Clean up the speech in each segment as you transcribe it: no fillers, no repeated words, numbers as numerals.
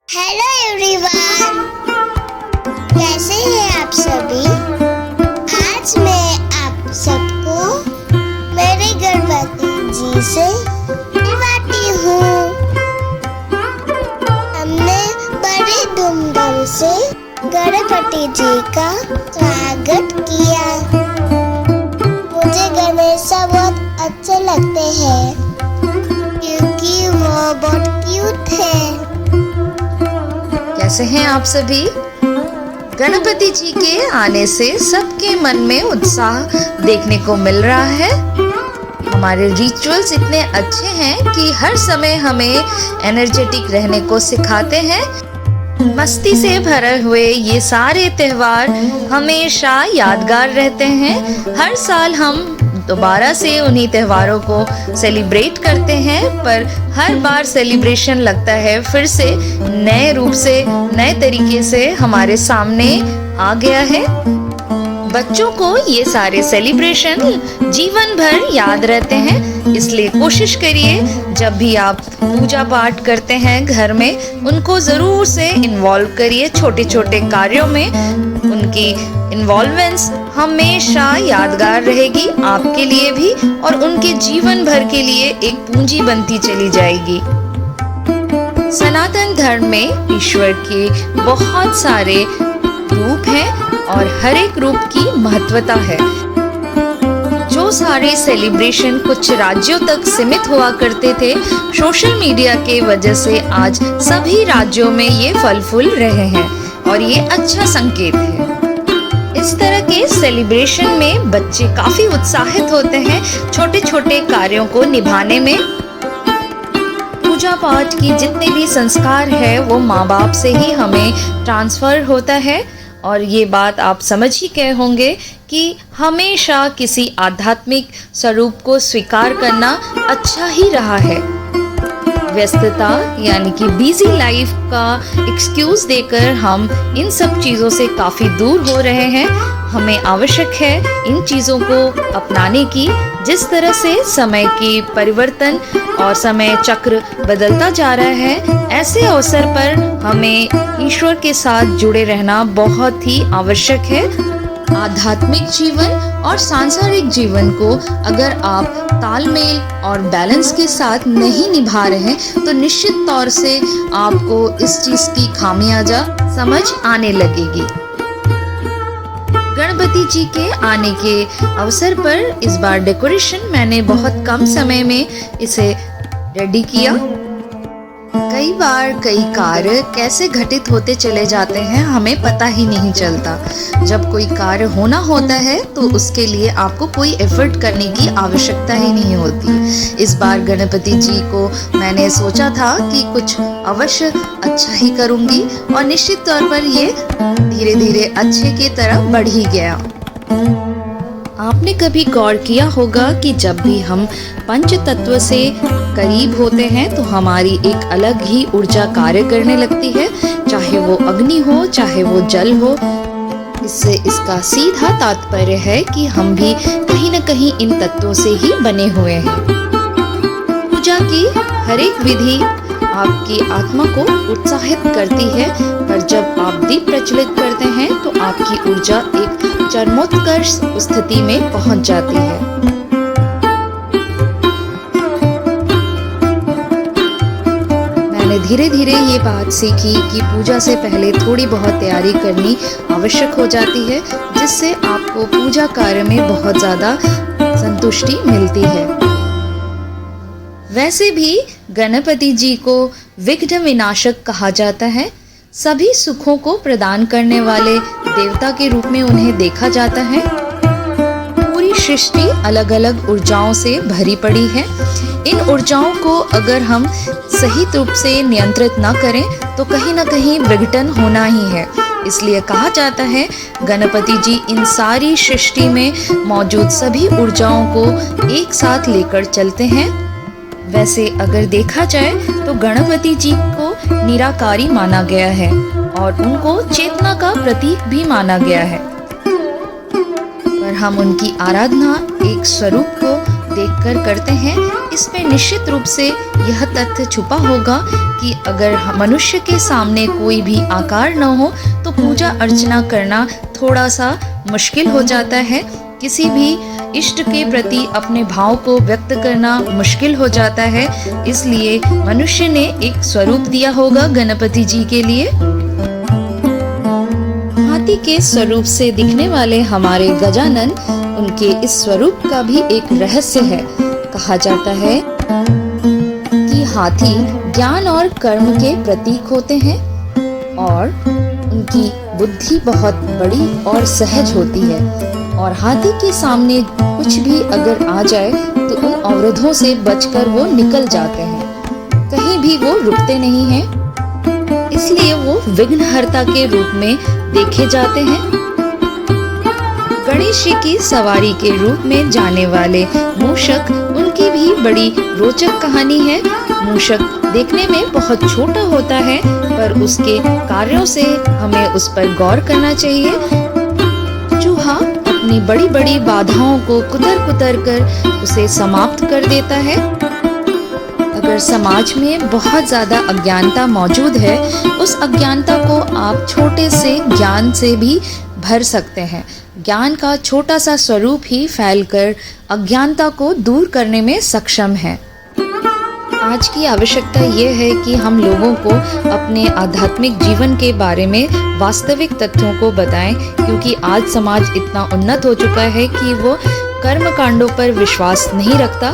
Hello everyone, कैसे हैं आप सभी। आज मैं आप सबको मेरे गणपति जी से मिलवाती हूँ। हमने बड़े धूमधाम से गणपति जी का स्वागत किया। मुझे गणेशा बहुत अच्छे लगते हैं क्योंकि वो बहुत क्यूट है। कैसे हैं आप सभी। गणपति जी के आने से सबके मन में उत्साह देखने को मिल रहा है। हमारे रिचुअल्स इतने अच्छे हैं कि हर समय हमें एनर्जेटिक रहने को सिखाते हैं। मस्ती से भरे हुए ये सारे त्योहार हमेशा यादगार रहते हैं। हर साल हम दोबारा से उन्हीं त्योहारों को सेलिब्रेट करते हैं, पर हर बार सेलिब्रेशन लगता है फिर से नए रूप से, नए तरीके से हमारे सामने आ गया है। बच्चों को ये सारे सेलिब्रेशन जीवन भर याद रहते हैं, इसलिए कोशिश करिए जब भी आप पूजा पाठ करते हैं घर में, उनको जरूर से इन्वॉल्व करिए छोटे छोटे कार्यों में। उनकी इन्वॉल्वेंस हमेशा यादगार रहेगी आपके लिए भी, और उनके जीवन भर के लिए एक पूंजी बनती चली जाएगी। सनातन धर्म में ईश्वर के बहुत सारे रूप हैं और हर एक रूप की महत्वता है। जो सारे सेलिब्रेशन कुछ राज्यों तक सीमित हुआ करते थे, सोशल मीडिया के वजह से आज सभी राज्यों में ये फल फूल रहे हैं और ये अच्छा संकेत है। इस तरह के सेलिब्रेशन में बच्चे काफी उत्साहित होते हैं छोटे छोटे कार्यों को निभाने में। पूजा पाठ की जितने भी संस्कार है वो माँ बाप से ही हमें ट्रांसफर होता है, और ये बात आप समझ ही गए होंगे कि हमेशा किसी आध्यात्मिक स्वरूप को स्वीकार करना अच्छा ही रहा है। व्यस्तता यानी कि बिजी लाइफ का एक्सक्यूज देकर हम इन सब चीज़ों से काफ़ी दूर हो रहे हैं। हमें आवश्यक है इन चीज़ों को अपनाने की। जिस तरह से समय की परिवर्तन और समय चक्र बदलता जा रहा है, ऐसे अवसर पर हमें ईश्वर के साथ जुड़े रहना बहुत ही आवश्यक है। आध्यात्मिक जीवन और सांसारिक जीवन को अगर आप तालमेल और बैलेंस के साथ नहीं निभा रहे तो निश्चित तौर से आपको इस चीज की खामियाजा समझ आने लगेगी। गणपति जी के आने के अवसर पर इस बार डेकोरेशन मैंने बहुत कम समय में इसे रेडी किया। कई बार कई कार्य कैसे घटित होते चले जाते हैं हमें पता ही नहीं चलता। जब कोई कार्य होना होता है तो उसके लिए आपको कोई एफर्ट करने की आवश्यकता ही नहीं होती। इस बार गणपति जी को मैंने सोचा था कि कुछ अवश्य अच्छा ही करूंगी, और निश्चित तौर पर ये धीरे धीरे अच्छे की तरफ बढ़ ही गया। आपने कभी गौर किया होगा कि जब भी हम पंच तत्व से करीब होते हैं तो हमारी एक अलग ही ऊर्जा कार्य करने लगती है, चाहे वो अग्नि हो चाहे वो जल हो। इससे इसका सीधा तात्पर्य है कि हम भी कहीं न कहीं इन तत्वों से ही बने हुए हैं। पूजा की हर एक विधि आपकी आत्मा को उत्साहित करती है, पर जब आप दीप प्रज्वलित करते हैं तो आपकी ऊर्जा एक चरमोत्कर्ष स्थिति में पहुंच जाती है। मैंने धीरे धीरे ये बात सीखी कि पूजा से पहले थोड़ी बहुत तैयारी करनी आवश्यक हो जाती है, जिससे आपको पूजा कार्य में बहुत ज़्यादा संतुष्टि मिलती है। वैसे भी गणपति जी को विघ्न विनाशक कहा जाता है। सभी सुखों को प्रदान करने वाले देवता के रूप में उन्हें देखा जाता है। पूरी सृष्टि अलग अलग ऊर्जाओं से भरी पड़ी है। इन ऊर्जाओं को अगर हम सही रूप से नियंत्रित न करें तो कहीं ना कहीं विघटन होना ही है। इसलिए कहा जाता है गणपति जी इन सारी सृष्टि में मौजूद सभी ऊर्जाओं को एक साथ लेकर चलते हैं। वैसे अगर देखा जाए तो गणपति जी को निराकारी माना गया है और उनको चेतना का प्रतीक भी माना गया है, पर हम उनकी आराधना एक स्वरूप को देखकर करते हैं। इसमें निश्चित रूप से यह तथ्य छुपा होगा कि अगर मनुष्य के सामने कोई भी आकार न हो तो पूजा अर्चना करना थोड़ा सा मुश्किल हो जाता है। किसी भी इष्ट के प्रति अपने भाव को व्यक्त करना मुश्किल हो जाता है। इसलिए मनुष्य ने एक स्वरूप दिया होगा गणपति जी के लिए। हाथी के स्वरूप से दिखने वाले हमारे गजानन, उनके इस स्वरूप का भी एक रहस्य है। कहा जाता है कि हाथी ज्ञान और कर्म के प्रतीक होते हैं और उनकी बुद्धि बहुत बड़ी और सहज होती है, और हाथी के सामने कुछ भी अगर आ जाए तो उन अवरोधों से बचकर वो निकल जाते हैं, कहीं भी वो रुकते नहीं हैं। इसलिए वो विघ्नहर्ता के रूप में देखे जाते हैं। गणेश जी की सवारी के रूप में जाने वाले मूषक, उनकी भी बड़ी रोचक कहानी है। मूषक देखने में बहुत छोटा होता है, पर उसके कार्यों से हमें उस पर गौर करना चाहिए। चूहा अपनी बड़ी बड़ी बाधाओं को कुतर कुतर कर उसे समाप्त कर देता है। अगर समाज में बहुत ज्यादा अज्ञानता मौजूद है, उस अज्ञानता को आप छोटे से ज्ञान से भी भर सकते हैं। ज्ञान का छोटा सा स्वरूप ही फैलकर अज्ञानता को दूर करने में सक्षम है। आज की आवश्यकता ये है कि हम लोगों को अपने आध्यात्मिक जीवन के बारे में वास्तविक तथ्यों को बताएं, क्योंकि आज समाज इतना उन्नत हो चुका है कि वो कर्म कांडों पर विश्वास नहीं रखता,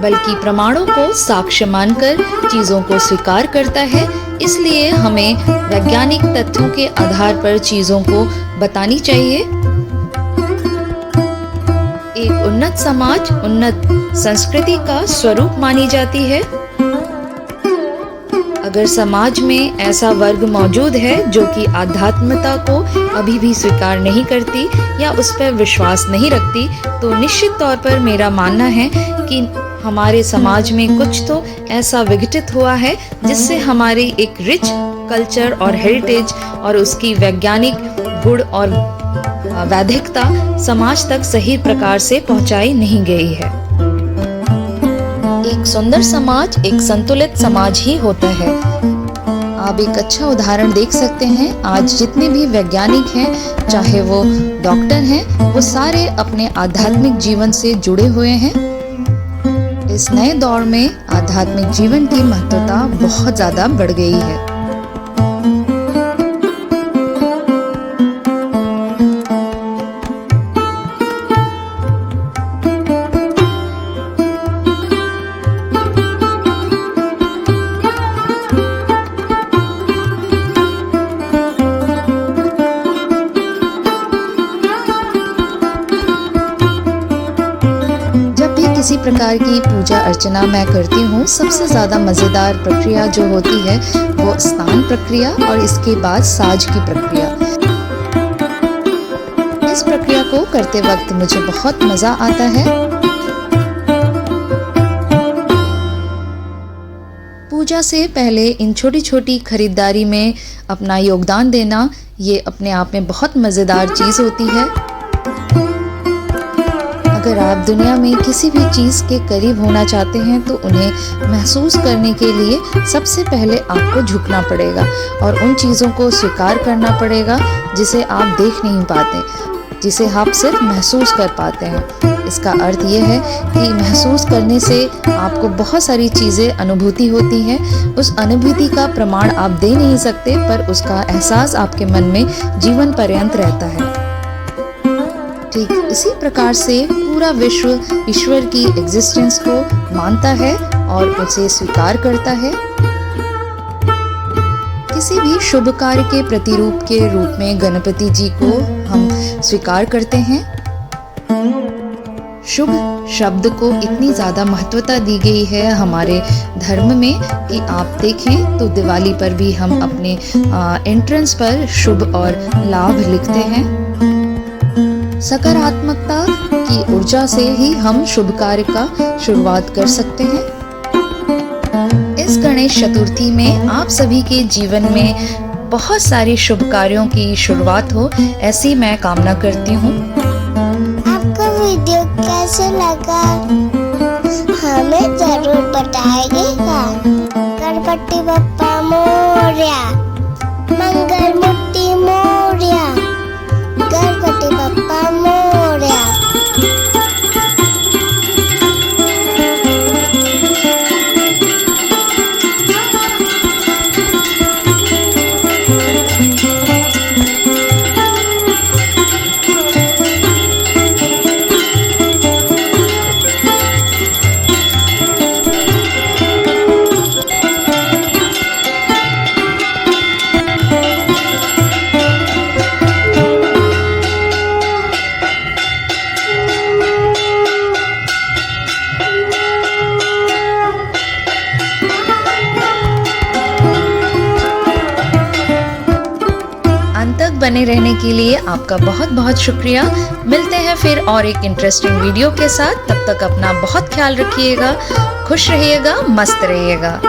बल्कि प्रमाणों को साक्ष्य मानकर चीजों को स्वीकार करता है। इसलिए हमें वैज्ञानिक तथ्यों के आधार पर चीजों को बतानी चाहिए। एक उन्नत समाज उन्नत संस्कृति का स्वरूप मानी जाती है। अगर समाज में ऐसा वर्ग मौजूद है जो कि आध्यात्मता को अभी भी स्वीकार नहीं करती या उस पर विश्वास नहीं रखती, तो निश्चित तौर पर मेरा मानना है कि हमारे समाज में कुछ तो ऐसा विघटित हुआ है जिससे हमारी एक रिच कल्चर और हेरिटेज और उसकी वैज्ञानिक गुण और वैधिकता समाज तक सही प्रकार से पहुंचाई नहीं गई है। एक सुंदर समाज एक संतुलित समाज ही होता है। आप एक अच्छा उदाहरण देख सकते हैं। आज जितने भी वैज्ञानिक हैं, चाहे वो डॉक्टर हैं, वो सारे अपने आध्यात्मिक जीवन से जुड़े हुए हैं। इस नए दौर में आध्यात्मिक जीवन की महत्वता बहुत ज्यादा बढ़ गई है। किसी प्रकार की पूजा अर्चना मैं करती हूँ, सबसे ज़्यादा मज़ेदार प्रक्रिया जो होती है वो स्नान प्रक्रिया और इसके बाद साज की प्रक्रिया। इस प्रक्रिया को करते वक्त मुझे बहुत मज़ा आता है। पूजा से पहले इन छोटी छोटी खरीदारी में अपना योगदान देना, ये अपने आप में बहुत मज़ेदार चीज़ होती है। अगर आप दुनिया में किसी भी चीज़ के करीब होना चाहते हैं तो उन्हें महसूस करने के लिए सबसे पहले आपको झुकना पड़ेगा और उन चीज़ों को स्वीकार करना पड़ेगा जिसे आप देख नहीं पाते, जिसे आप सिर्फ महसूस कर पाते हैं। इसका अर्थ ये है कि महसूस करने से आपको बहुत सारी चीज़ें अनुभूति होती हैं। उस अनुभूति का प्रमाण आप दे नहीं सकते, पर उसका एहसास आपके मन में जीवन पर्यंत रहता है। ठीक इसी प्रकार से पूरा विश्व ईश्वर की एग्जिस्टेंस को मानता है और उसे स्वीकार करता है। किसी भी शुभ कार्य के प्रतिरूप के रूप में गणपति जी को हम स्वीकार करते हैं। शुभ शब्द को इतनी ज़्यादा महत्वता दी गई है हमारे धर्म में कि आप देखें तो दिवाली पर भी हम अपने एंट्रेंस पर शुभ और लाभ लिखते हैं। सकारात्मकता की ऊर्जा से ही हम शुभ कार्य का शुरुआत कर सकते हैं। इस गणेश चतुर्थी में आप सभी के जीवन में बहुत सारे शुभ कार्यों की शुरुआत हो, ऐसी मैं कामना करती हूँ। आपको वीडियो कैसे लगा हमें जरूर बताइएगा। गणपति बप्पा मोरया, मंगल मूर्ति मोरया, गणपति बप्पा मोरया। अंत तक बने रहने के लिए आपका बहुत बहुत शुक्रिया। मिलते हैं फिर और एक इंटरेस्टिंग वीडियो के साथ। तब तक अपना बहुत ख्याल रखिएगा, खुश रहिएगा, मस्त रहिएगा।